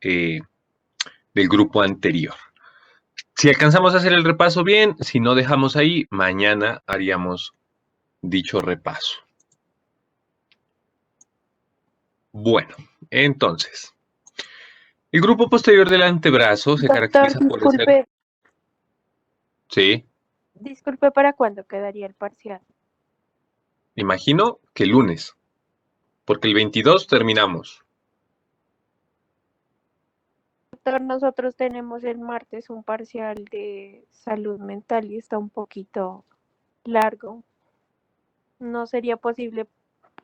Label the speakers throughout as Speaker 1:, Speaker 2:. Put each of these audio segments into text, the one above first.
Speaker 1: del grupo anterior. Si alcanzamos a hacer el repaso bien, si no dejamos ahí, mañana haríamos dicho repaso. Bueno, entonces, el grupo posterior del antebrazo se
Speaker 2: Doctor,
Speaker 1: caracteriza por ser...
Speaker 2: disculpe,
Speaker 1: Sí,
Speaker 2: disculpe, ¿para cuándo quedaría el parcial?
Speaker 1: imagino que el lunes, porque el 22 terminamos.
Speaker 2: Doctor, nosotros tenemos el martes un parcial de salud mental y está un poquito largo. ¿No sería posible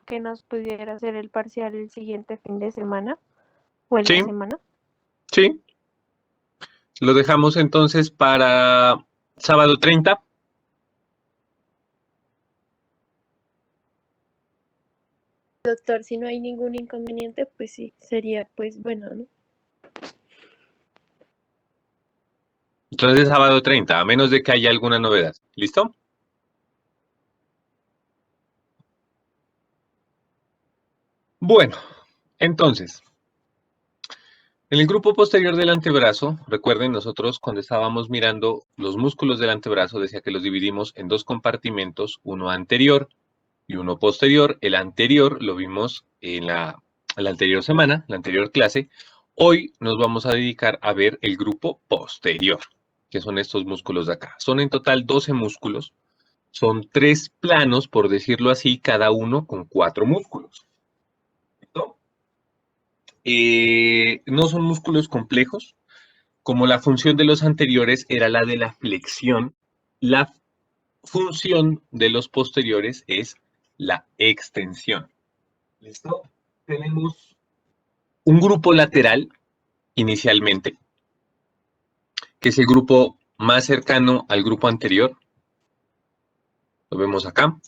Speaker 2: que nos pudiera hacer el parcial el siguiente fin de semana o en la
Speaker 1: Sí,
Speaker 2: semana?
Speaker 1: sí. Lo dejamos entonces para sábado 30.
Speaker 2: Doctor, si no hay ningún inconveniente, pues sí, sería pues bueno, ¿no?
Speaker 1: Entonces sábado 30, a menos de que haya alguna novedad. ¿Listo? Bueno, entonces, en el grupo posterior del antebrazo, recuerden, nosotros cuando estábamos mirando los músculos del antebrazo, decía que los dividimos en dos compartimentos, uno anterior y uno posterior. El anterior lo vimos en la anterior semana, la anterior clase. Hoy nos vamos a dedicar a ver el grupo posterior, que son estos músculos de acá. Son en total 12 músculos. Son 3 planos, por decirlo así, cada uno con 4 músculos. ¿Listo? No son músculos complejos. Como la función de los anteriores era la de la flexión, la función de los posteriores es la extensión. ¿Listo? Tenemos un grupo lateral inicialmente, que es el grupo más cercano al grupo anterior. Lo vemos acá.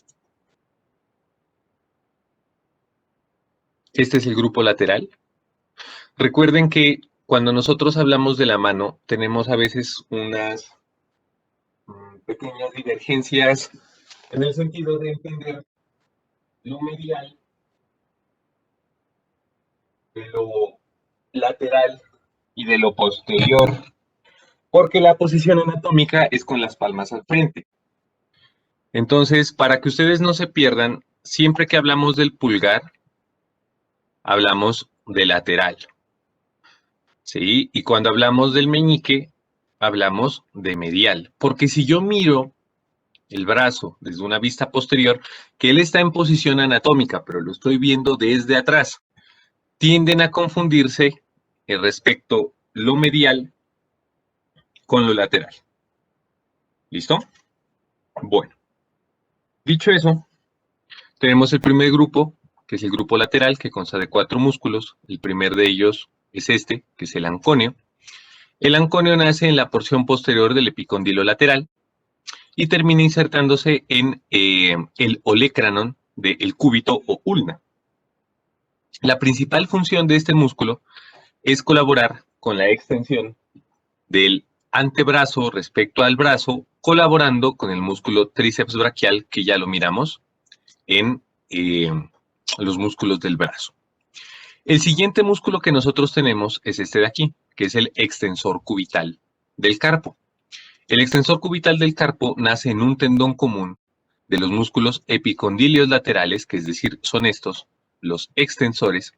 Speaker 1: Este es el grupo lateral. Recuerden que cuando nosotros hablamos de la mano, tenemos a veces unas pequeñas divergencias en el sentido de entender lo medial de lo lateral y de lo posterior, porque la posición anatómica es con las palmas al frente. Entonces, para que ustedes no se pierdan, siempre que hablamos del pulgar, hablamos de lateral, ¿sí? Y cuando hablamos del meñique, hablamos de medial, porque si yo miro el brazo desde una vista posterior, que él está en posición anatómica, pero lo estoy viendo desde atrás, tienden a confundirse respecto lo medial con lo lateral. ¿Listo? Bueno, dicho eso, tenemos el primer grupo, que es el grupo lateral, que consta de 4 músculos. El primer de ellos es este, que es el anconio. El anconio nace en la porción posterior del epicondilo lateral y termina insertándose en el olecranon del cúbito o ulna. La principal función de este músculo es colaborar con la extensión del antebrazo respecto al brazo, colaborando con el músculo tríceps braquial, que ya lo miramos en los músculos del brazo. El siguiente músculo que nosotros tenemos es este de aquí, que es el extensor cubital del carpo. El extensor cubital del carpo nace en un tendón común de los músculos epicondilios laterales, que es decir, son estos, los extensores.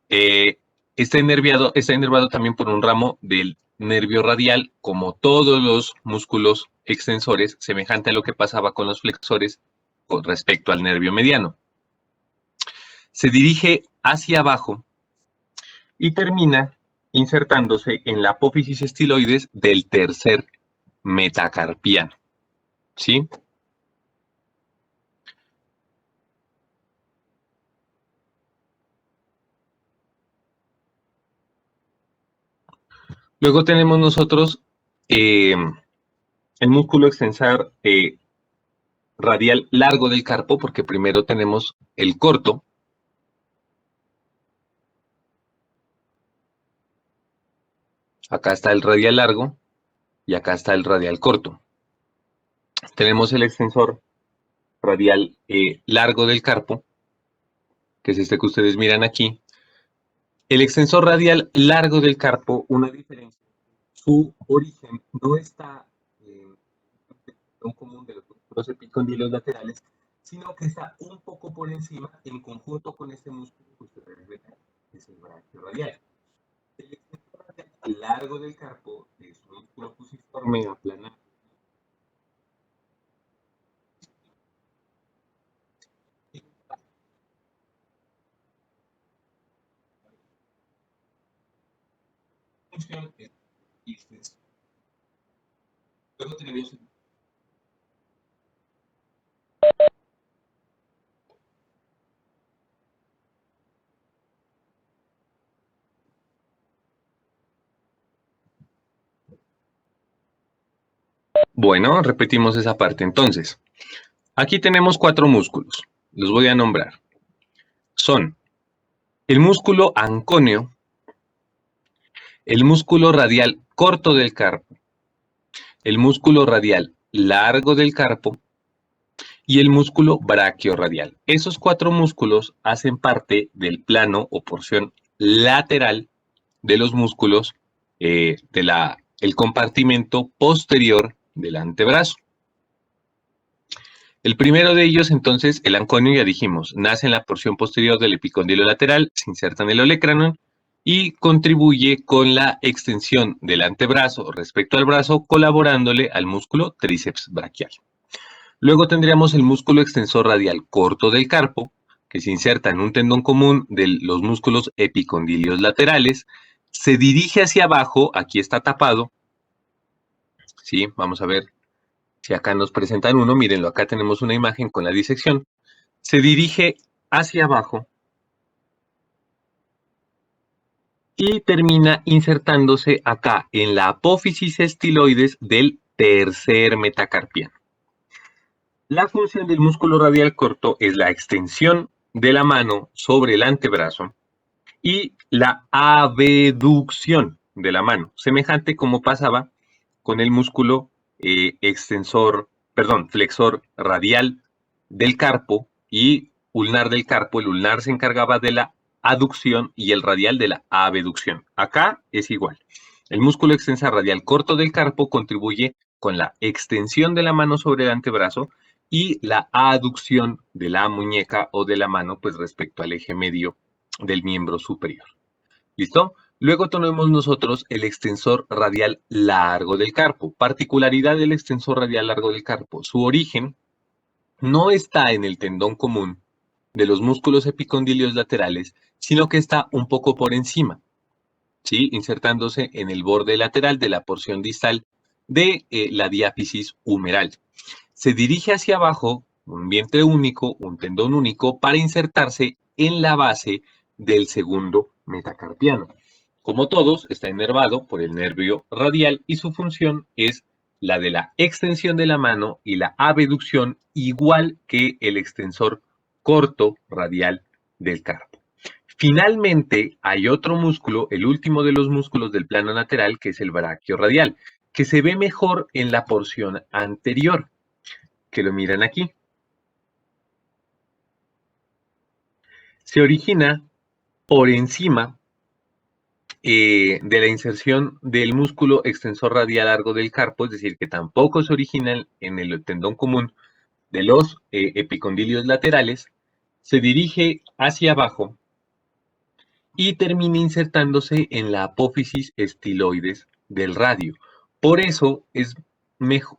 Speaker 1: Está inervado también por un ramo del nervio radial, como todos los músculos extensores, semejante a lo que pasaba con los flexores con respecto al nervio mediano. Se dirige hacia abajo y termina insertándose en la apófisis estiloides del tercer metacarpiano. ¿Sí? Luego tenemos nosotros el músculo extensor radial largo del carpo, porque primero tenemos el corto. Acá está el radial largo y acá está el radial corto. Tenemos el extensor radial largo del carpo, que es este que ustedes miran aquí, El extensor radial largo del carpo, una diferencia. Su origen no está en el común de los músculos epicondilios laterales, sino que está un poco por encima en conjunto con este músculo que ustedes ven, que es el brachio radial. El extensor radial largo del carpo es un músculo fusiforme aplanado. Función es extensión. Luego tenemos. Bueno, repetimos esa parte entonces. Aquí tenemos 4 músculos. Los voy a nombrar. Son el músculo ancóneo, el músculo radial corto del carpo, el músculo radial largo del carpo y el músculo braquiorradial. Esos 4 músculos hacen parte del plano o porción lateral de los músculos del compartimento posterior del antebrazo. El primero de ellos, entonces, el anconio, ya dijimos, nace en la porción posterior del epicondilo lateral, se inserta en el olecranon y contribuye con la extensión del antebrazo respecto al brazo, colaborándole al músculo tríceps braquial. Luego tendríamos el músculo extensor radial corto del carpo, que se inserta en un tendón común de los músculos epicondilios laterales, se dirige hacia abajo, aquí está tapado, ¿sí? Vamos a ver si acá nos presentan uno, mírenlo, acá tenemos una imagen con la disección. Se dirige hacia abajo y termina insertándose acá en la apófisis estiloides del tercer metacarpiano. La función del músculo radial corto es la extensión de la mano sobre el antebrazo y la abducción de la mano, semejante como pasaba con el músculo flexor radial del carpo y ulnar del carpo. El ulnar se encargaba de la aducción y el radial de la abducción. Acá es igual. El músculo extensor radial corto del carpo contribuye con la extensión de la mano sobre el antebrazo y la aducción de la muñeca o de la mano, pues respecto al eje medio del miembro superior. ¿Listo? Luego tenemos nosotros el extensor radial largo del carpo. Particularidad del extensor radial largo del carpo. Su origen no está en el tendón común de los músculos epicondilios laterales, sino que está un poco por encima, ¿sí? Insertándose en el borde lateral de la porción distal de la diáfisis humeral. Se dirige hacia abajo, un vientre único, un tendón único, para insertarse en la base del segundo metacarpiano. Como todos, está inervado por el nervio radial y su función es la de la extensión de la mano y la abducción, igual que el extensor corto radial del carpo. Finalmente, hay otro músculo, el último de los músculos del plano lateral, que es el braquiorradial, que se ve mejor en la porción anterior, que lo miran aquí. Se origina por encima de la inserción del músculo extensor radial largo del carpo, es decir, que tampoco se origina en el tendón común de los epicondilios laterales, se dirige hacia abajo y termina insertándose en la apófisis estiloides del radio. Por eso es mejor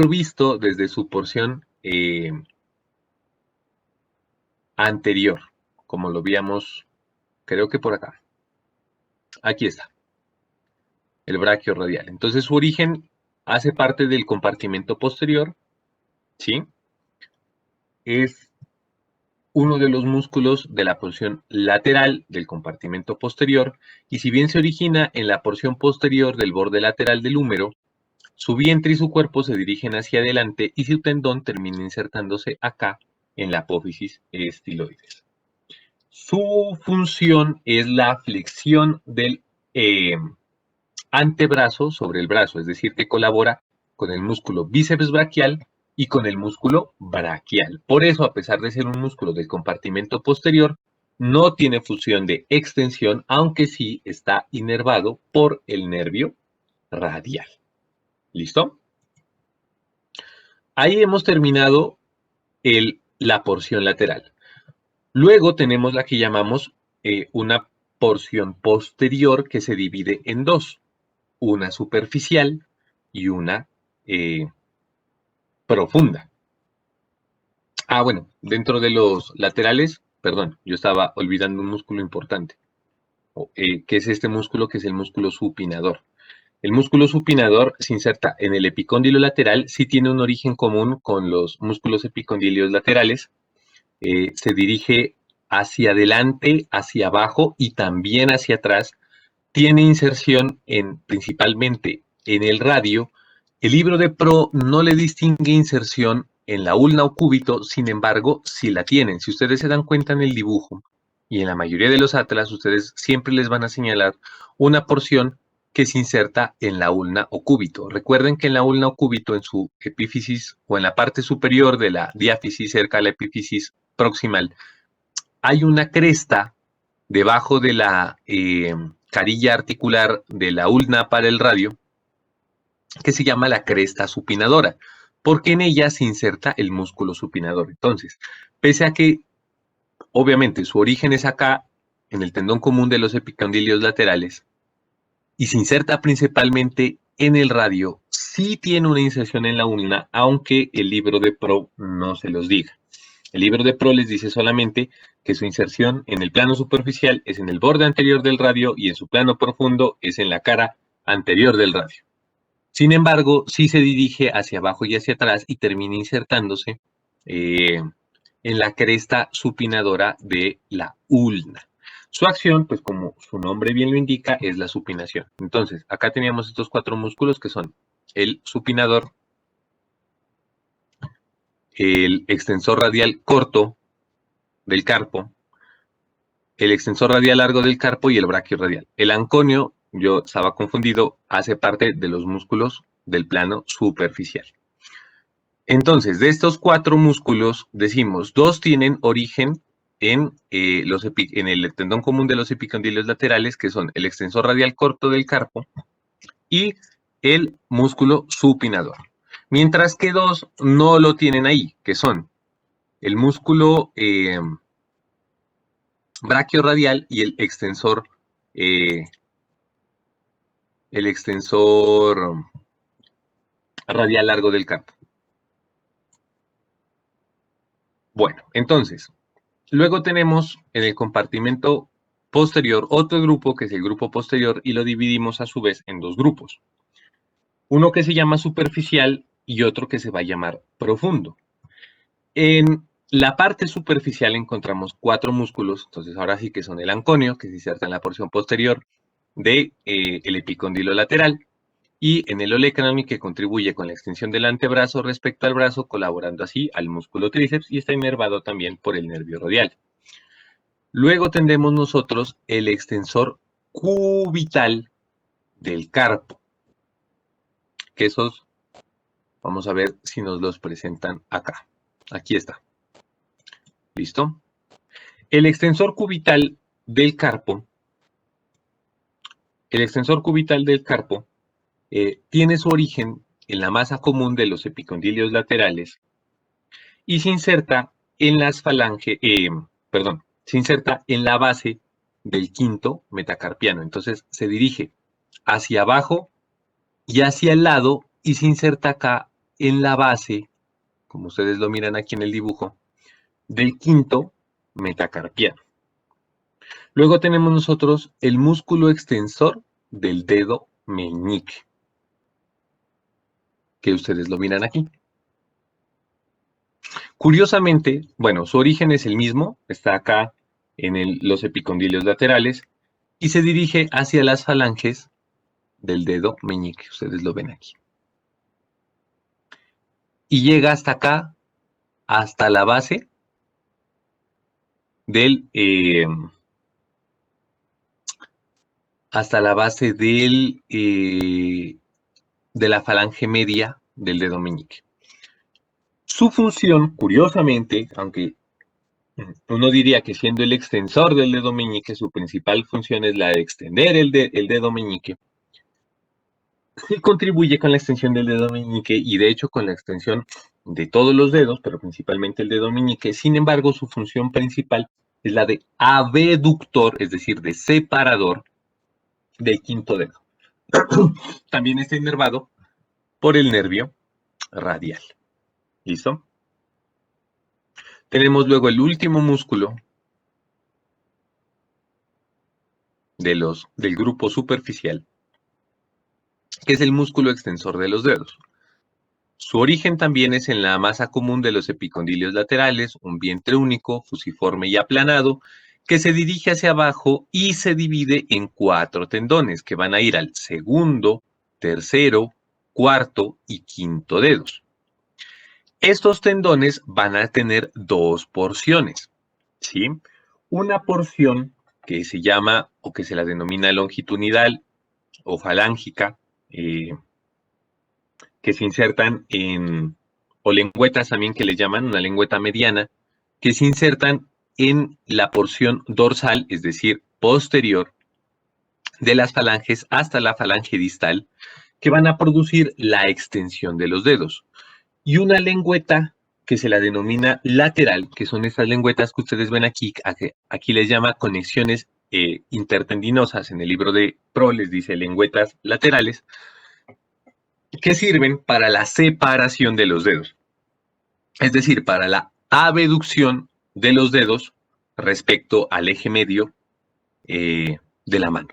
Speaker 1: visto desde su porción anterior, como lo veíamos, creo que por acá. Aquí está, el braquio radial. Entonces su origen hace parte del compartimento posterior, ¿sí? Es uno de los músculos de la porción lateral del compartimento posterior, y si bien se origina en la porción posterior del borde lateral del húmero, su vientre y su cuerpo se dirigen hacia adelante y su tendón termina insertándose acá en la apófisis estiloides. Su función es la flexión del antebrazo sobre el brazo, es decir, que colabora con el músculo bíceps braquial y con el músculo braquial. Por eso, a pesar de ser un músculo del compartimento posterior, no tiene función de extensión, aunque sí está inervado por el nervio radial. ¿Listo? Ahí hemos terminado la porción lateral. Luego tenemos la que llamamos una porción posterior que se divide en dos, una superficial y una profunda. Bueno, dentro de los laterales, perdón, yo estaba olvidando un músculo importante, que es este músculo que es el músculo supinador. El músculo supinador se inserta en el epicóndilo lateral, sí tiene un origen común con los músculos epicondilios laterales, se dirige hacia adelante, hacia abajo y también hacia atrás. Tiene inserción principalmente en el radio. El libro de Pro no le distingue inserción en la ulna o cúbito, sin embargo, sí la tienen. Si ustedes se dan cuenta en el dibujo y en la mayoría de los atlas, ustedes siempre les van a señalar una porción que se inserta en la ulna o cúbito. Recuerden que en la ulna o cúbito, en su epífisis o en la parte superior de la diáfisis, cerca de la epífisis proximal, hay una cresta debajo de la carilla articular de la ulna para el radio, que se llama la cresta supinadora, porque en ella se inserta el músculo supinador. Entonces, pese a que obviamente su origen es acá, en el tendón común de los epicondilios laterales, y se inserta principalmente en el radio, sí tiene una inserción en la ulna, aunque el libro de Pro no se los diga. El libro de Pro les dice solamente que su inserción en el plano superficial es en el borde anterior del radio y en su plano profundo es en la cara anterior del radio. Sin embargo, sí se dirige hacia abajo y hacia atrás y termina insertándose en la cresta supinadora de la ulna. Su acción, pues como su nombre bien lo indica, es la supinación. Entonces, acá teníamos estos cuatro músculos que son el supinador, el extensor radial corto del carpo, el extensor radial largo del carpo y el braquio radial. El anconio, yo estaba confundido, hace parte de los músculos del plano superficial. Entonces, de estos cuatro músculos, decimos, dos tienen origen en el tendón común de los epicondilios laterales, que son el extensor radial corto del carpo y el músculo supinador. Mientras que dos no lo tienen ahí, que son el músculo braquio radial y el extensor radial largo del carpo. Bueno, entonces, luego tenemos en el compartimento posterior otro grupo que es el grupo posterior y lo dividimos a su vez en dos grupos. Uno que se llama superficial y otro que se va a llamar profundo. En la parte superficial encontramos cuatro músculos, entonces ahora sí que son el anconio, que se inserta en la porción posterior del epicóndilo lateral, y en el olecranon, que contribuye con la extensión del antebrazo respecto al brazo, colaborando así al músculo tríceps y está inervado también por el nervio radial. Luego tendremos nosotros el extensor cubital del carpo, que esos vamos a ver si nos los presentan acá. Aquí está. ¿Listo? El extensor cubital del carpo, tiene su origen en la masa común de los epicondilios laterales y se inserta en las falanges, se inserta en la base del quinto metacarpiano. Entonces se dirige hacia abajo y hacia el lado y se inserta acá en la base, como ustedes lo miran aquí en el dibujo, del quinto metacarpiano. Luego tenemos nosotros el músculo extensor del dedo meñique, que ustedes lo miran aquí. Curiosamente, bueno, su origen es el mismo, está acá en los epicondilios laterales y se dirige hacia las falanges del dedo meñique, ustedes lo ven aquí. Y llega hasta acá, hasta la base del, de la falange media del dedo meñique. Su función, curiosamente, aunque Uno diría que siendo el extensor del dedo meñique, su principal función es la de extender el dedo meñique. Sí contribuye con la extensión del dedo meñique y de hecho con la extensión de todos los dedos, pero principalmente el dedo meñique. Sin embargo, su función principal es la de abductor, es decir, de separador del quinto dedo. También está inervado por el nervio radial. ¿Listo? Tenemos luego el último músculo del grupo superficial, que es el músculo extensor de los dedos. Su origen también es en la masa común de los epicondilios laterales, un vientre único, fusiforme y aplanado, que se dirige hacia abajo y se divide en 4 tendones que van a ir al segundo, tercero, cuarto y quinto dedos. Estos tendones van a tener 2 porciones, ¿sí? Una porción que se llama o que se la denomina longitudinal o falángica, que se insertan o lengüetas también que le llaman, una lengüeta mediana, que se insertan en la porción dorsal, es decir, posterior de las falanges hasta la falange distal, que van a producir la extensión de los dedos. Y una lengüeta que se la denomina lateral, que son estas lengüetas que ustedes ven aquí, aquí les llama conexiones intertendinosas, en el libro de Pro les dice lengüetas laterales, que sirven para la separación de los dedos. Es decir, para la abducción de los dedos respecto al eje medio de la mano.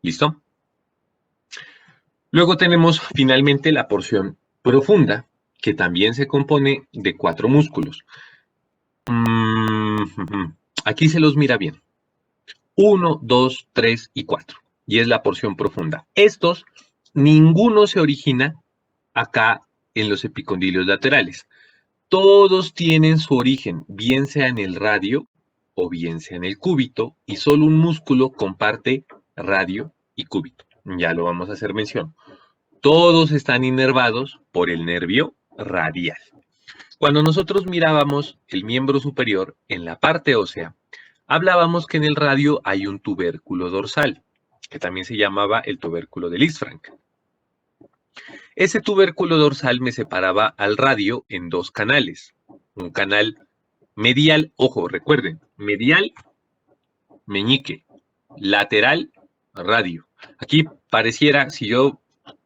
Speaker 1: ¿Listo? Luego tenemos finalmente la porción profunda, que también se compone de 4 músculos. Aquí se los mira bien. 1, 2, 3 y 4. Y es la porción profunda. Estos, ninguno se origina acá en los epicondilios laterales. Todos tienen su origen, bien sea en el radio o bien sea en el cúbito, y solo un músculo comparte radio y cúbito. Ya lo vamos a hacer mención. Todos están inervados por el nervio radial. Cuando nosotros mirábamos el miembro superior en la parte ósea, hablábamos que en el radio hay un tubérculo dorsal, que también se llamaba el tubérculo de Lisfranc. Ese tubérculo dorsal me separaba al radio en 2 canales. Un canal medial, ojo, recuerden, medial, meñique, lateral, radio. Aquí pareciera, si yo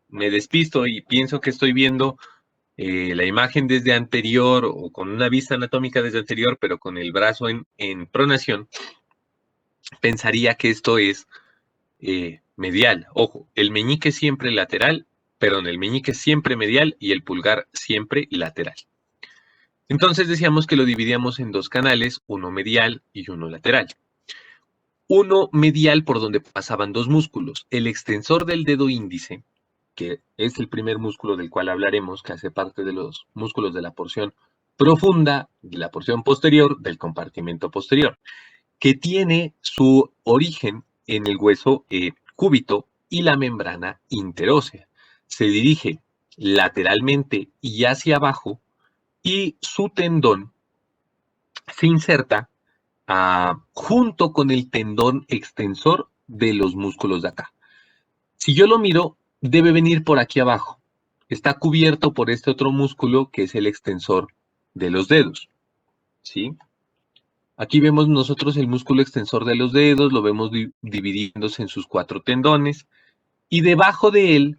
Speaker 1: me despisto y pienso que estoy viendo la imagen desde anterior o con una vista anatómica desde anterior, pero con el brazo en pronación, pensaría que esto es medial. Ojo, el meñique siempre lateral, perdón, el meñique siempre medial y el pulgar siempre lateral. Entonces decíamos que lo dividíamos en 2 canales, uno medial y uno lateral. Uno medial por donde pasaban 2 músculos, el extensor del dedo índice, que es el primer músculo del cual hablaremos, que hace parte de los músculos de la porción profunda, de la porción posterior, del compartimento posterior, que tiene su origen en el hueso cúbito y la membrana interósea. Se dirige lateralmente y hacia abajo y su tendón se inserta junto con el tendón extensor de los músculos de acá. Si yo lo miro, debe venir por aquí abajo. Está cubierto por este otro músculo que es el extensor de los dedos. ¿Sí? Aquí vemos nosotros el músculo extensor de los dedos, lo vemos dividiéndose en sus 4 tendones, y debajo de él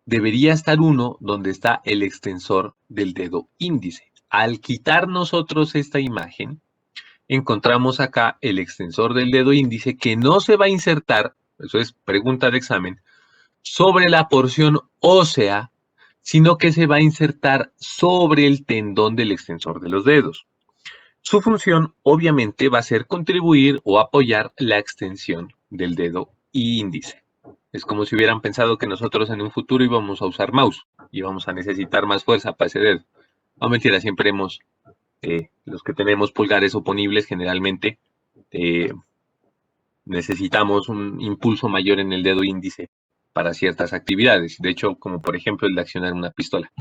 Speaker 1: debería estar uno donde está el extensor del dedo índice. Al quitar nosotros esta imagen, encontramos acá el extensor del dedo índice que no se va a insertar, eso es pregunta de examen, sobre la porción ósea, sino que se va a insertar sobre el tendón del extensor de los dedos. Su función, obviamente, va a ser contribuir o apoyar la extensión del dedo índice. Es como si hubieran pensado que nosotros en un futuro íbamos a usar mouse y vamos a necesitar más fuerza para ese dedo. No, mentira, siempre los que tenemos pulgares oponibles generalmente necesitamos un impulso mayor en el dedo índice para ciertas actividades. De hecho, como por ejemplo el de accionar una pistola.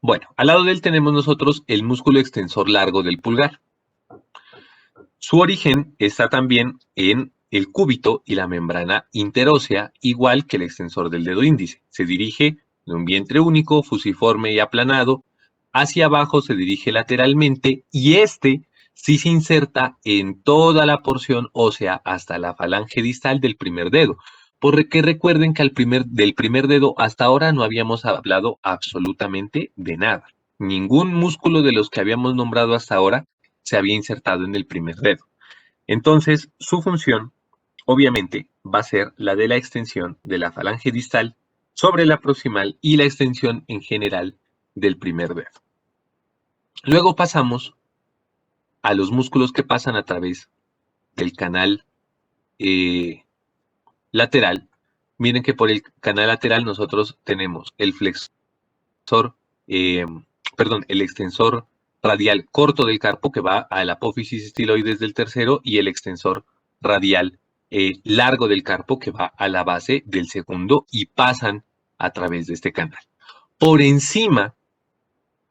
Speaker 1: Bueno, al lado de él tenemos nosotros el músculo extensor largo del pulgar. Su origen está también en el cúbito y la membrana interósea, igual que el extensor del dedo índice. Se dirige de un vientre único, fusiforme y aplanado. Hacia abajo se dirige lateralmente y este sí se inserta en toda la porción ósea hasta la falange distal del primer dedo. Porque recuerden que del primer dedo hasta ahora no habíamos hablado absolutamente de nada. Ningún músculo de los que habíamos nombrado hasta ahora se había insertado en el primer dedo. Entonces, su función, obviamente, va a ser la de la extensión de la falange distal sobre la proximal y la extensión en general del primer dedo. Luego pasamos a los músculos que pasan a través del canal eh, lateral. Miren que por el canal lateral nosotros tenemos el flexor, eh, el extensor radial corto del carpo que va a la apófisis estiloides del tercero y el extensor radial largo del carpo que va a la base del segundo y pasan a través de este canal. Por encima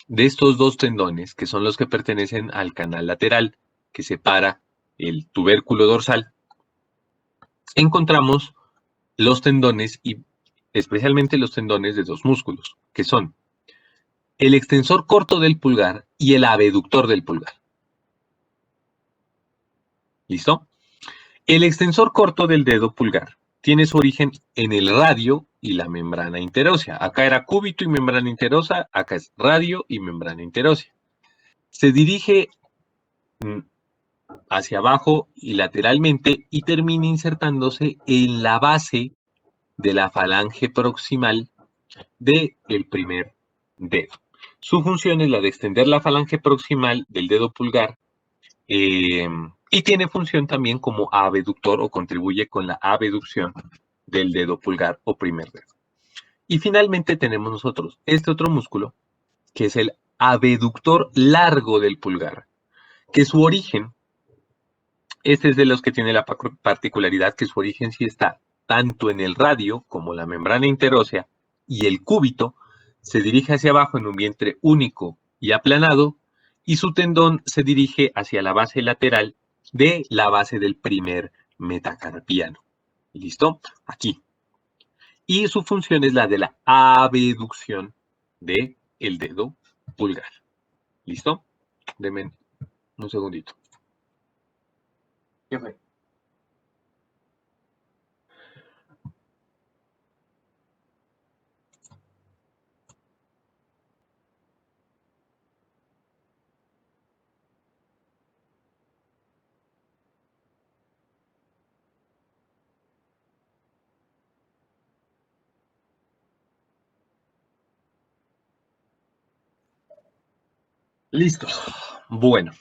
Speaker 1: de estos dos tendones, que son los que pertenecen al canal lateral que separa el tubérculo dorsal, encontramos los tendones y especialmente los tendones de dos músculos, que son el extensor corto del pulgar y el abductor del pulgar. ¿Listo? El extensor corto del dedo pulgar tiene su origen en el radio y la membrana interósea. Acá era cúbito y membrana interosa, acá es radio y membrana interósea. Se dirige hacia abajo y lateralmente y termina insertándose en la base de la falange proximal del primer dedo. Su función es la de extender la falange proximal del dedo pulgar y tiene función también como abductor o contribuye con la abducción del dedo pulgar o primer dedo. Y finalmente tenemos nosotros este otro músculo que es el abductor largo del pulgar, que su origen, este es de los que tiene la particularidad que su origen sí está tanto en el radio como la membrana interósea y el cúbito se dirige hacia abajo en un vientre único y aplanado y su tendón se dirige hacia la base lateral de la base del primer metacarpiano. ¿Listo? Aquí. Y su función es la de la abducción del dedo pulgar. ¿Listo? Denme un segundito. ¿Qué fue? Listo. Bueno,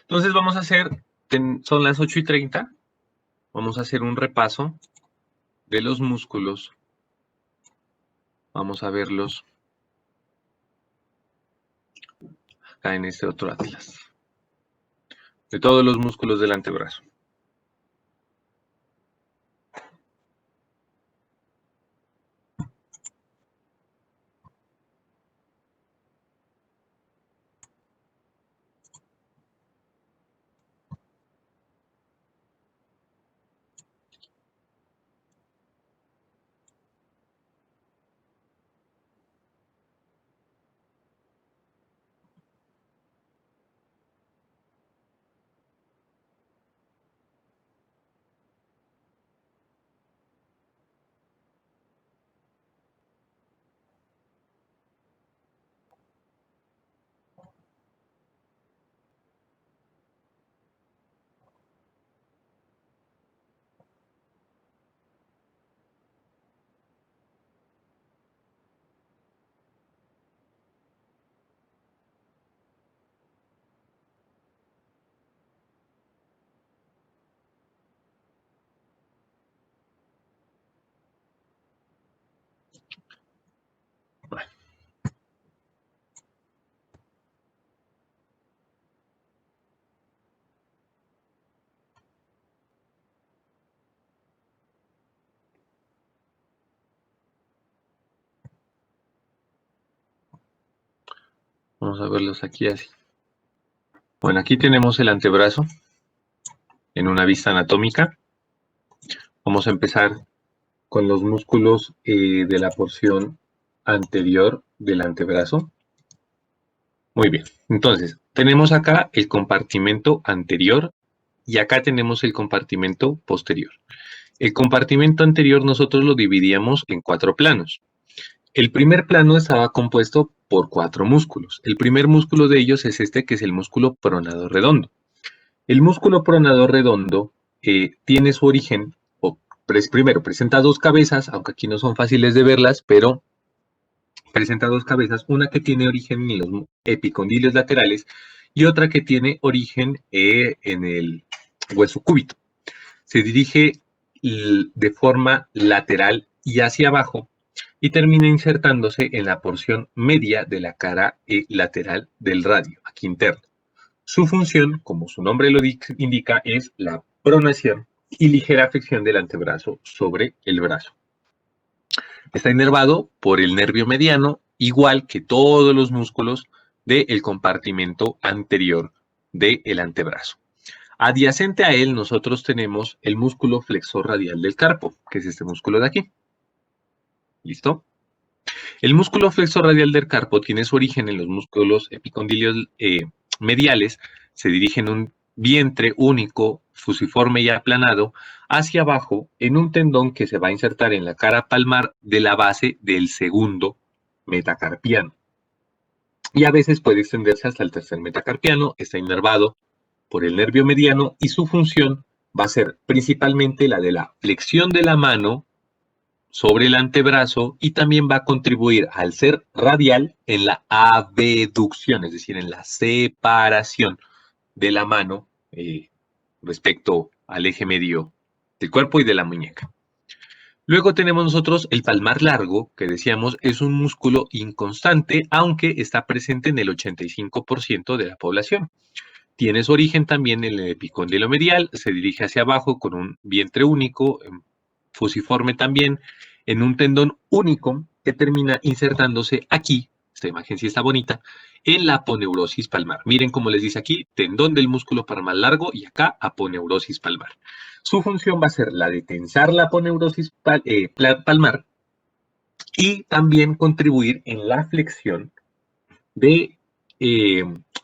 Speaker 1: entonces vamos a hacer, son las 8:30, vamos a hacer un repaso de los músculos. Vamos a verlos acá en este otro atlas. De todos los músculos del antebrazo. Vamos a verlos aquí así. Bueno, aquí tenemos el antebrazo en una vista anatómica. Vamos a empezar con los músculos de la porción anterior del antebrazo. Muy bien, entonces tenemos acá el compartimento anterior y acá tenemos el compartimento posterior. El compartimento anterior nosotros lo dividíamos en 4 planos. El primer plano estaba compuesto por 4 músculos. El primer músculo de ellos es este, que es el músculo pronador redondo. El músculo pronador redondo tiene su origen, primero presenta 2 cabezas, aunque aquí no son fáciles de verlas, pero presenta 2 cabezas, una que tiene origen en los epicondilios laterales y otra que tiene origen en el hueso cúbito. Se dirige de forma lateral y hacia abajo y termina insertándose en la porción media de la cara lateral del radio, aquí interno. Su función, como su nombre lo indica, es la pronación y ligera flexión del antebrazo sobre el brazo. Está inervado por el nervio mediano, igual que todos los músculos del compartimento anterior del antebrazo. Adyacente a él nosotros tenemos el músculo flexor radial del carpo, que es este músculo de aquí. ¿Listo? El músculo flexor radial del carpo tiene su origen en los músculos epicondilios mediales, se dirige en un vientre único, fusiforme y aplanado, hacia abajo en un tendón que se va a insertar en la cara palmar de la base del segundo metacarpiano. Y a veces puede extenderse hasta el tercer metacarpiano, está inervado por el nervio mediano y su función va a ser principalmente la de la flexión de la mano sobre el antebrazo y también va a contribuir al ser radial en la abducción, es decir, en la separación de la mano respecto al eje medio del cuerpo y de la muñeca. Luego tenemos nosotros el palmar largo, que decíamos es un músculo inconstante, aunque está presente en el 85% de la población. Tiene su origen también en el epicóndilo medial, se dirige hacia abajo con un vientre único, fusiforme también, en un tendón único que termina insertándose aquí, esta imagen sí está bonita, en la aponeurosis palmar. Miren cómo les dice aquí, tendón del músculo palmar largo y acá aponeurosis palmar. Su función va a ser la de tensar la aponeurosis palmar y también contribuir en la flexión de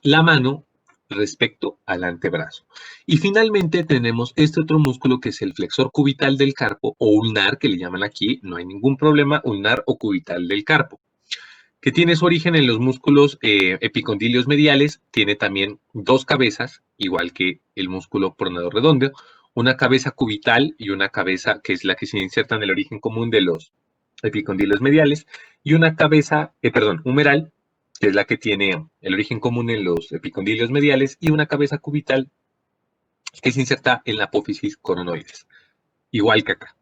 Speaker 1: la mano respecto al antebrazo. Y finalmente tenemos este otro músculo que es el flexor cubital del carpo o ulnar, que le llaman aquí, no hay ningún problema, ulnar o cubital del carpo, que tiene su origen en los músculos epicondilios mediales, tiene también 2 cabezas, igual que el músculo pronador redondo, una cabeza cubital y una cabeza que es la que se inserta en el origen común de los epicondilios mediales, y una cabeza, humeral, que es la que tiene el origen común en los epicondilios mediales, y una cabeza cubital que se inserta en la apófisis coronoides, igual que acá.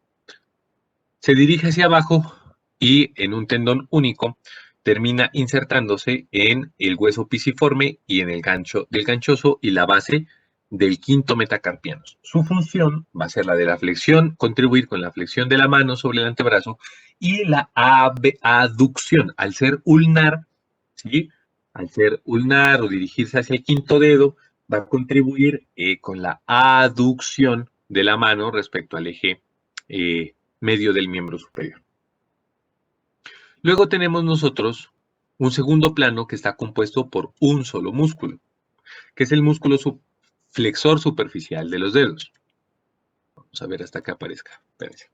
Speaker 1: Se dirige hacia abajo y en un tendón único termina insertándose en el hueso pisiforme y en el gancho del ganchoso y la base del quinto metacarpiano. Su función va a ser la de la flexión, contribuir con la flexión de la mano sobre el antebrazo y la aducción. Al ser ulnar, ¿sí? Al ser ulnar o dirigirse hacia el quinto dedo, va a contribuir con la aducción de la mano respecto al eje medio del miembro superior. Luego tenemos nosotros un segundo plano que está compuesto por un solo músculo, que es el músculo flexor superficial de los dedos. Vamos a ver hasta que aparezca. Espérense.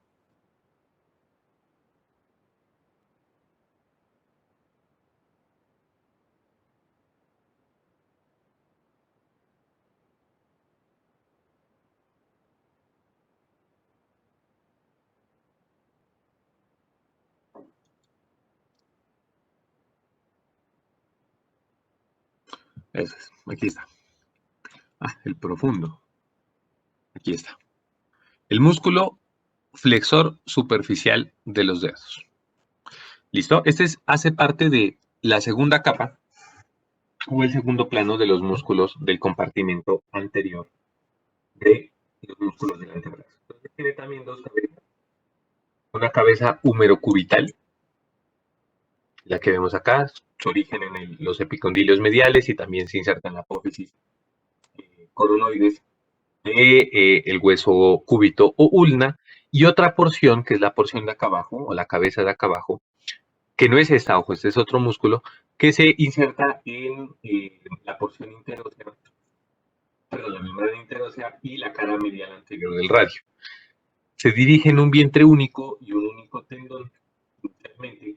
Speaker 1: Eso es, aquí está. El profundo. Aquí está. El músculo flexor superficial de los dedos. ¿Listo? Este hace parte de la segunda capa o el segundo plano de los músculos del compartimento anterior de los músculos del antebrazo. Entonces tiene también 2 cabezas. Una cabeza humerocubital la que vemos acá, su origen en los epicondilios mediales y también se inserta en la apófisis coronoides de, el hueso cúbito o ulna, y otra porción, que es la porción de acá abajo, o la cabeza de acá abajo, que no es esta, ojo, este es otro músculo, que se inserta en la porción interósea, perdón, la membrana interósea y la cara medial anterior del radio. Se dirige en un vientre único y un único tendón inicialmente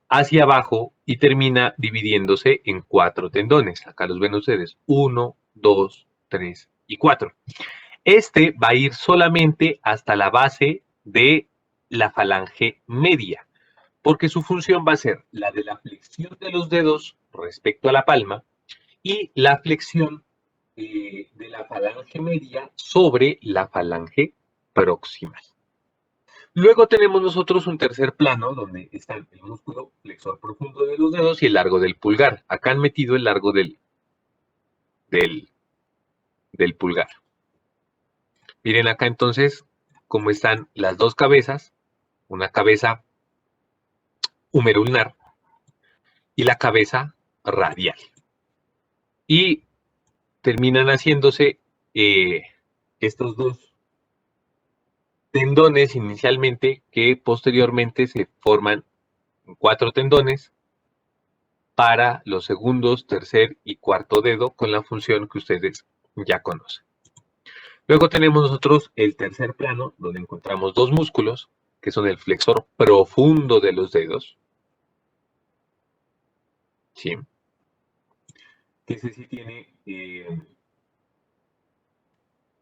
Speaker 1: hacia abajo y termina dividiéndose en 4 tendones. Acá los ven ustedes, 1, 2, 3 y 4. Este va a ir solamente hasta la base de la falange media, porque su función va a ser la de la flexión de los dedos respecto a la palma y la flexión de la falange media sobre la falange proximal. Luego tenemos nosotros un tercer plano donde está el músculo flexor profundo de los dedos y el largo del pulgar. Acá han metido el largo del pulgar. Miren acá entonces cómo están las dos cabezas, una cabeza humerulnar y la cabeza radial. Y terminan haciéndose estos dos tendones inicialmente que posteriormente se forman en 4 tendones para los segundos, tercer y cuarto dedo con la función que ustedes ya conocen. Luego tenemos nosotros el tercer plano donde encontramos dos músculos que son el flexor profundo de los dedos, ¿sí? Que ese sí tiene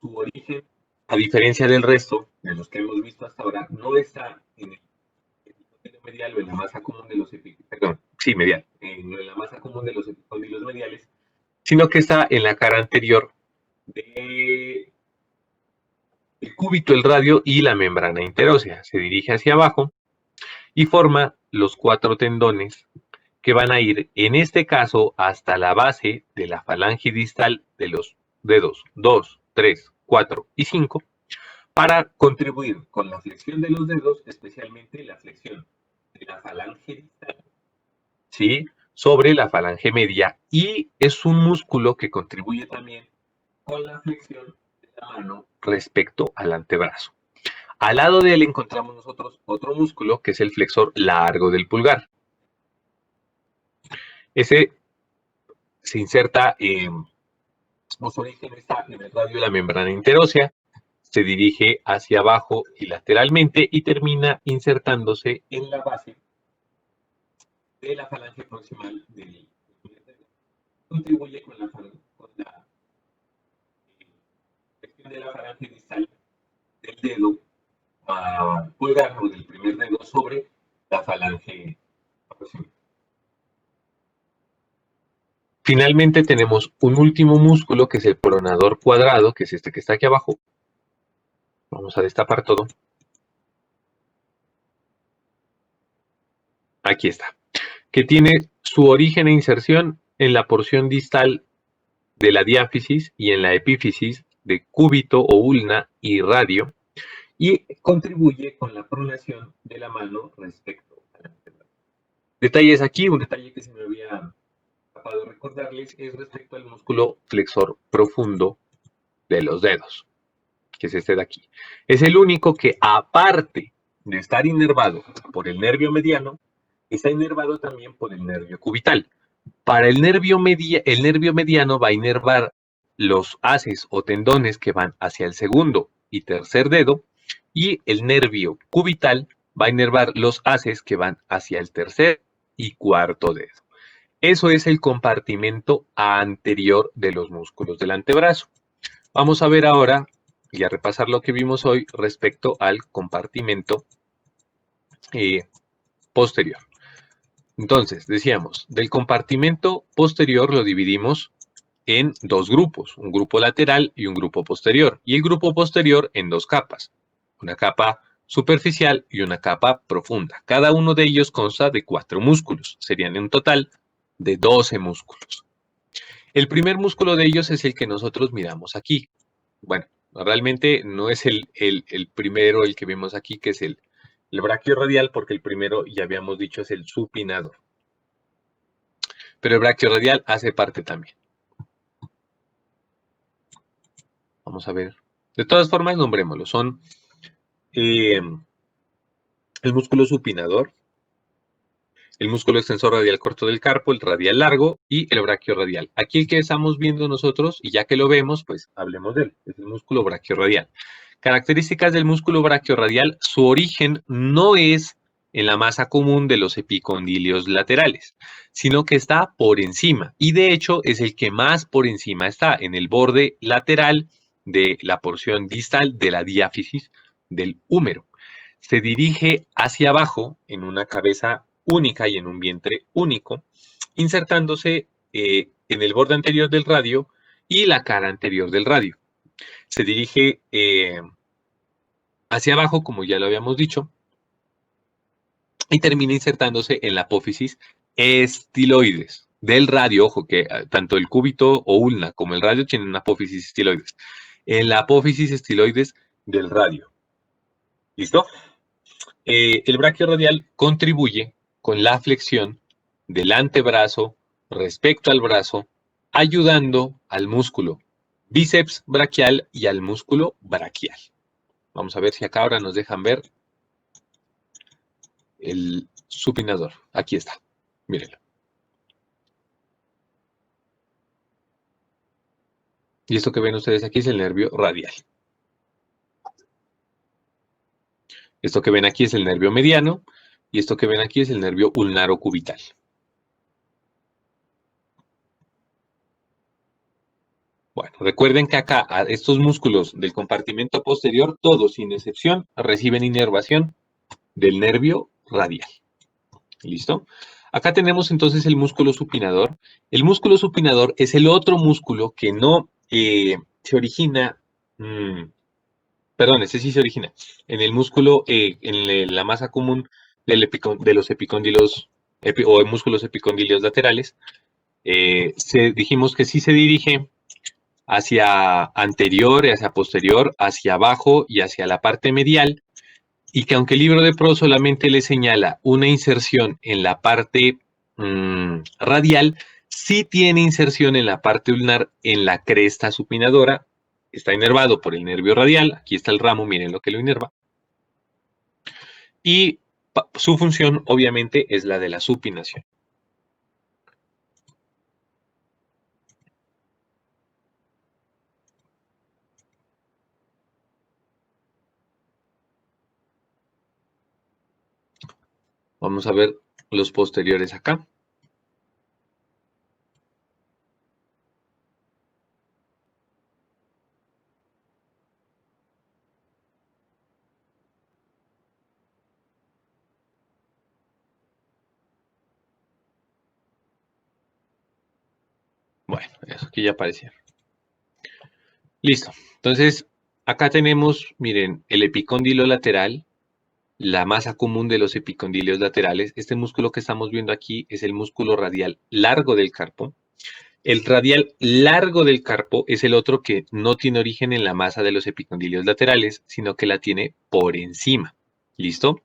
Speaker 1: su origen, a diferencia del resto de los que hemos visto hasta ahora, no está en el epicóndilo medial o en la masa común de los medial, no en la masa común de los epicóndilos mediales, sino que está en la cara anterior del cúbito, el radio y la membrana interósea. Se dirige hacia abajo y forma los 4 tendones que van a ir, en este caso, hasta la base de la falange distal de los dedos 2, 3, 4 y 5, para contribuir con la flexión de los dedos, especialmente la flexión de la falange distal, ¿sí?, sobre la falange media, y es un músculo que contribuye también con la flexión de la mano respecto al antebrazo. Al lado de él encontramos nosotros otro músculo que es el flexor largo del pulgar. Ese se inserta, o su origen está en el radio de la membrana interósea, se dirige hacia abajo y lateralmente y termina insertándose en la base de la falange proximal del primer dedo. Contribuye con la flexión de la falange distal del dedo pulgar o del primer dedo sobre la falange proximal. Finalmente tenemos un último músculo que es el pronador cuadrado, que es este que está aquí abajo. Vamos a destapar todo. Aquí está. Que tiene su origen e inserción en la porción distal de la diáfisis y en la epífisis de cúbito o ulna y radio, y contribuye con la pronación de la mano respecto al antebrazo. Detalles aquí, un detalle que se me había acabado de recordarles es respecto al músculo flexor profundo de los dedos, que es este de aquí. Es el único que, aparte de estar inervado por el nervio mediano, está inervado también por el nervio cubital. Para el nervio mediano va a inervar los haces o tendones que van hacia el segundo y tercer dedo, y el nervio cubital va a inervar los haces que van hacia el tercer y cuarto dedo. Eso es el compartimento anterior de los músculos del antebrazo. Vamos a ver ahora y a repasar lo que vimos hoy respecto al compartimento posterior. Entonces, decíamos, del compartimento posterior lo dividimos en dos grupos, un grupo lateral y un grupo posterior, y el grupo posterior en dos capas, una capa superficial y una capa profunda. Cada uno de ellos consta de 4 músculos, serían en total de 12 músculos. El primer músculo de ellos es el que nosotros miramos aquí. Bueno, realmente no es el primero, el que vemos aquí, que es el braquio radial, porque el primero, ya habíamos dicho, es el supinador. pero el braquiorradial hace parte también. Vamos a ver. De todas formas, nombrémoslo. Son el músculo supinador, el músculo extensor radial corto del carpo, el radial largo y el braquiorradial. Aquí el que estamos viendo nosotros, y ya que lo vemos, pues hablemos de él. Es el músculo braquiorradial. Características del músculo braquiorradial. Su origen no es en la masa común de los epicondilios laterales, sino que está por encima. Y de hecho es el que más por encima está, en el borde lateral de la porción distal de la diáfisis del húmero. Se dirige hacia abajo en una cabeza única y en un vientre único, insertándose en el borde anterior del radio y la cara anterior del radio. Se dirige hacia abajo, como ya lo habíamos dicho, y termina insertándose en la apófisis estiloides del radio. Ojo que tanto el cúbito o ulna como el radio tienen una apófisis estiloides. En la apófisis estiloides del radio. ¿Listo? El braquiorradial contribuye con la flexión del antebrazo respecto al brazo, ayudando al músculo bíceps braquial y al músculo braquial. Vamos a ver si acá ahora nos dejan ver el supinador. Aquí está. Mírenlo. Y esto que ven ustedes aquí es el nervio radial. Esto que ven aquí es el nervio mediano y esto que ven aquí es el nervio ulnarocubital. Bueno, recuerden que acá estos músculos del compartimento posterior, todos sin excepción, reciben inervación del nervio radial. ¿Listo? Acá tenemos entonces el músculo supinador. El músculo supinador es el otro músculo que no se origina, perdón, ese sí se origina en el músculo, en la masa común de los epicóndilos o músculos epicondilios laterales. Dijimos que sí se dirige hacia anterior, hacia posterior, hacia abajo y hacia la parte medial, y que aunque el libro de Pro solamente le señala una inserción en la parte radial, sí tiene inserción en la parte ulnar, en la cresta supinadora. Está inervado por el nervio radial. Aquí está el ramo, miren lo que lo inerva. Y su función, obviamente, es la de la supinación. Vamos a ver los posteriores acá. Bueno, eso aquí ya apareció. Listo. Entonces, acá tenemos, miren, el epicóndilo lateral, la masa común de los epicondilios laterales. Este músculo que estamos viendo aquí es el músculo radial largo del carpo. El radial largo del carpo es el otro que no tiene origen en la masa de los epicondilios laterales, sino que la tiene por encima. ¿Listo?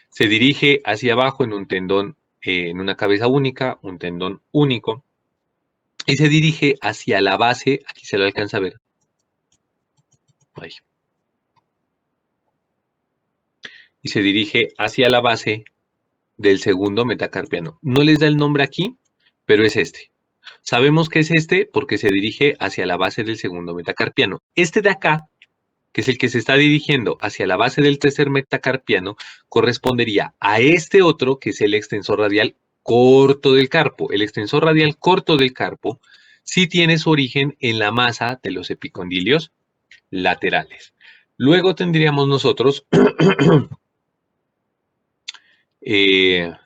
Speaker 1: Se dirige hacia abajo en un tendón, en una cabeza única, un tendón único, y se dirige hacia la base, aquí se lo alcanza a ver. Ahí. Y se dirige hacia la base del segundo metacarpiano. No les da el nombre aquí, pero es este. Sabemos que es este porque se dirige hacia la base del segundo metacarpiano. Este de acá, que es el que se está dirigiendo hacia la base del tercer metacarpiano, correspondería a este otro, que es el extensor radial corto del carpo. El extensor radial corto del carpo sí tiene su origen en la masa de los epicondilios laterales. Luego tendríamos nosotros el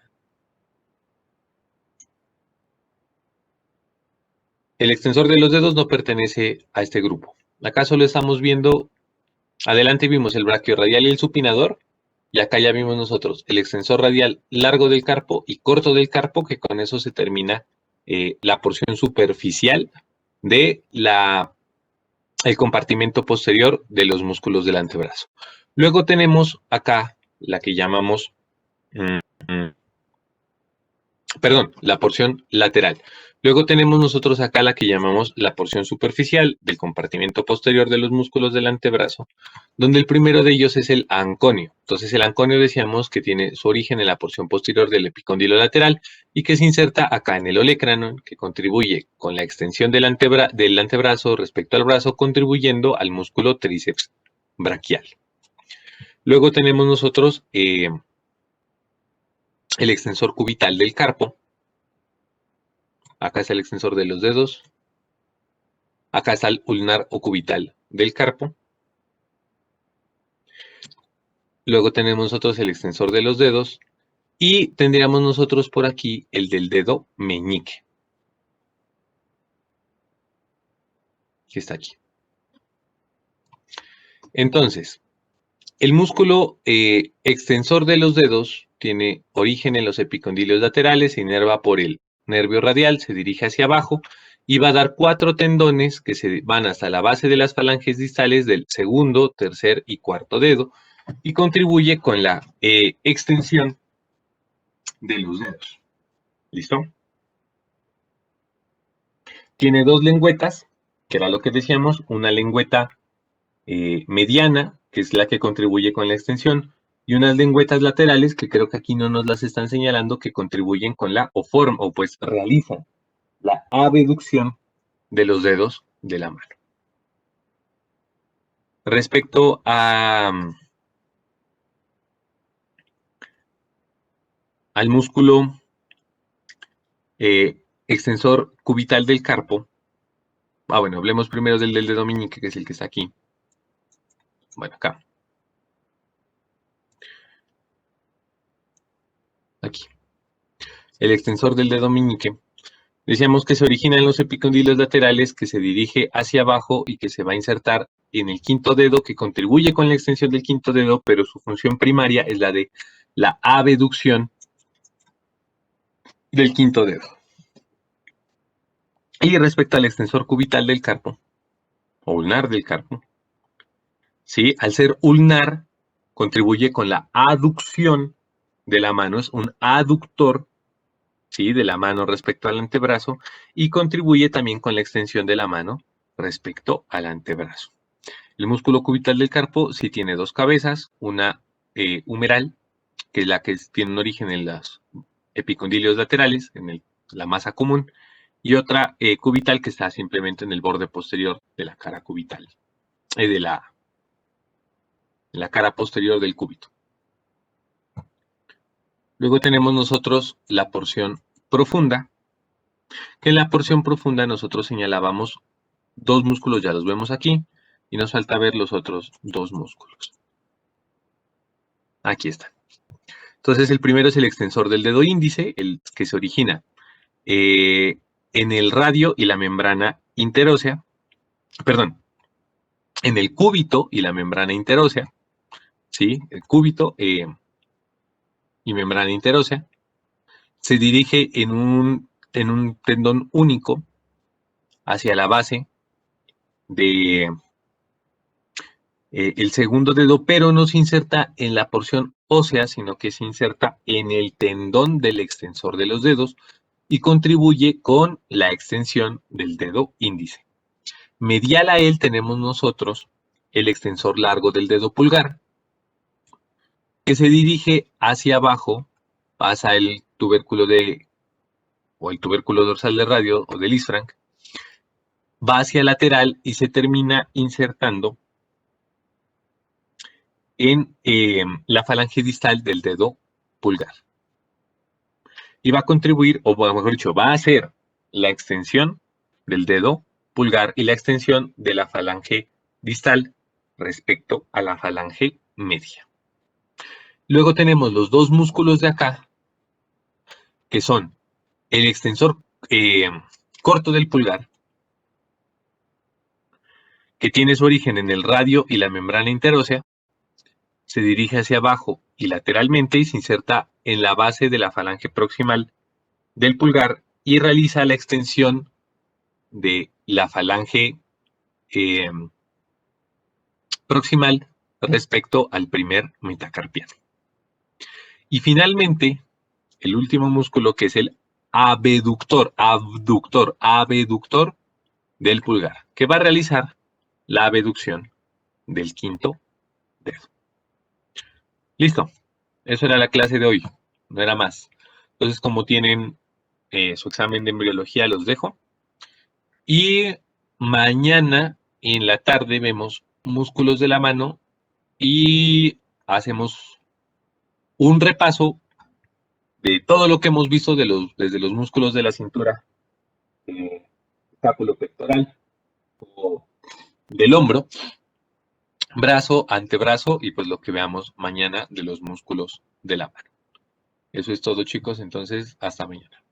Speaker 1: extensor de los dedos no pertenece a este grupo. Acá solo estamos viendo, adelante vimos el braquiorradial y el supinador, y acá ya vimos nosotros el extensor radial largo del carpo y corto del carpo, que con eso se termina la porción superficial de el compartimento posterior de los músculos del antebrazo. Luego tenemos acá la que llamamos Perdón, la porción lateral. Luego tenemos nosotros acá la que llamamos la porción superficial del compartimento posterior de los músculos del antebrazo, donde el primero de ellos es el anconio. Entonces el anconio decíamos que tiene su origen en la porción posterior del epicóndilo lateral y que se inserta acá en el olecranon, que contribuye con la extensión del antebrazo respecto al brazo, contribuyendo al músculo tríceps braquial. Luego tenemos nosotros el extensor cubital del carpo. Acá está el extensor de los dedos. Acá está el ulnar o cubital del carpo. Luego tenemos nosotros el extensor de los dedos. Y tendríamos nosotros por aquí el del dedo meñique, que está aquí. Entonces, el músculo extensor de los dedos tiene origen en los epicondilios laterales, se inerva por el nervio radial, se dirige hacia abajo y va a dar 4 tendones que se van hasta la base de las falanges distales del segundo, tercer y cuarto dedo y contribuye con la extensión de los dedos. ¿Listo? Tiene 2 lengüetas, que era lo que decíamos, una lengüeta mediana, que es la que contribuye con la extensión, y unas lengüetas laterales, que creo que aquí no nos las están señalando, que contribuyen con la o forma, o pues realizan la abducción de los dedos de la mano. Respecto al músculo extensor cubital del carpo, bueno, hablemos primero del dedo meñique, que es el que está aquí. Bueno, acá. Aquí. El extensor del dedo meñique. Decíamos que se origina en los epicondilios laterales, que se dirige hacia abajo y que se va a insertar en el quinto dedo, que contribuye con la extensión del quinto dedo, pero su función primaria es la de la abducción del quinto dedo. Y respecto al extensor cubital del carpo, o ulnar del carpo, ¿sí? Al ser ulnar, contribuye con la aducción de la mano, es un aductor, ¿sí? De la mano respecto al antebrazo y contribuye también con la extensión de la mano respecto al antebrazo. El músculo cubital del carpo sí tiene 2 cabezas, una humeral, que es la que tiene un origen en los epicondilios laterales, en la masa común, y otra cubital que está simplemente en el borde posterior de la cara cubital, de la cara posterior del cúbito. Luego tenemos nosotros la porción profunda, que en la porción profunda nosotros señalábamos 2 músculos, ya los vemos aquí, y nos falta ver los otros 2 músculos. Aquí están. Entonces el primero es el extensor del dedo índice, el que se origina en el radio y la membrana interósea, perdón, en el cúbito y la membrana interósea, ¿sí? El cúbito y membrana interósea, se dirige en un tendón único hacia la base de el segundo dedo, pero no se inserta en la porción ósea, sino que se inserta en el tendón del extensor de los dedos y contribuye con la extensión del dedo índice. Medial a él tenemos nosotros el extensor largo del dedo pulgar, que se dirige hacia abajo, pasa el tubérculo o el tubérculo dorsal de radio o del isfranc, va hacia lateral y se termina insertando en la falange distal del dedo pulgar. Y va a contribuir, o mejor dicho, va a hacer la extensión del dedo pulgar y la extensión de la falange distal respecto a la falange media. Luego tenemos los 2 músculos de acá, que son el extensor corto del pulgar, que tiene su origen en el radio y la membrana interósea, se dirige hacia abajo y lateralmente y se inserta en la base de la falange proximal del pulgar y realiza la extensión de la falange proximal respecto al primer metacarpiano. Y finalmente, el último músculo, que es el abductor del pulgar, que va a realizar la abducción del quinto dedo. Listo. Eso era la clase de hoy, no era más. Entonces, como tienen su examen de embriología, los dejo. Y mañana en la tarde vemos músculos de la mano y hacemos un repaso de todo lo que hemos visto desde los músculos de la cintura, escápulo pectoral o del hombro, brazo, antebrazo y pues lo que veamos mañana de los músculos de la mano. Eso es todo, chicos, entonces hasta mañana.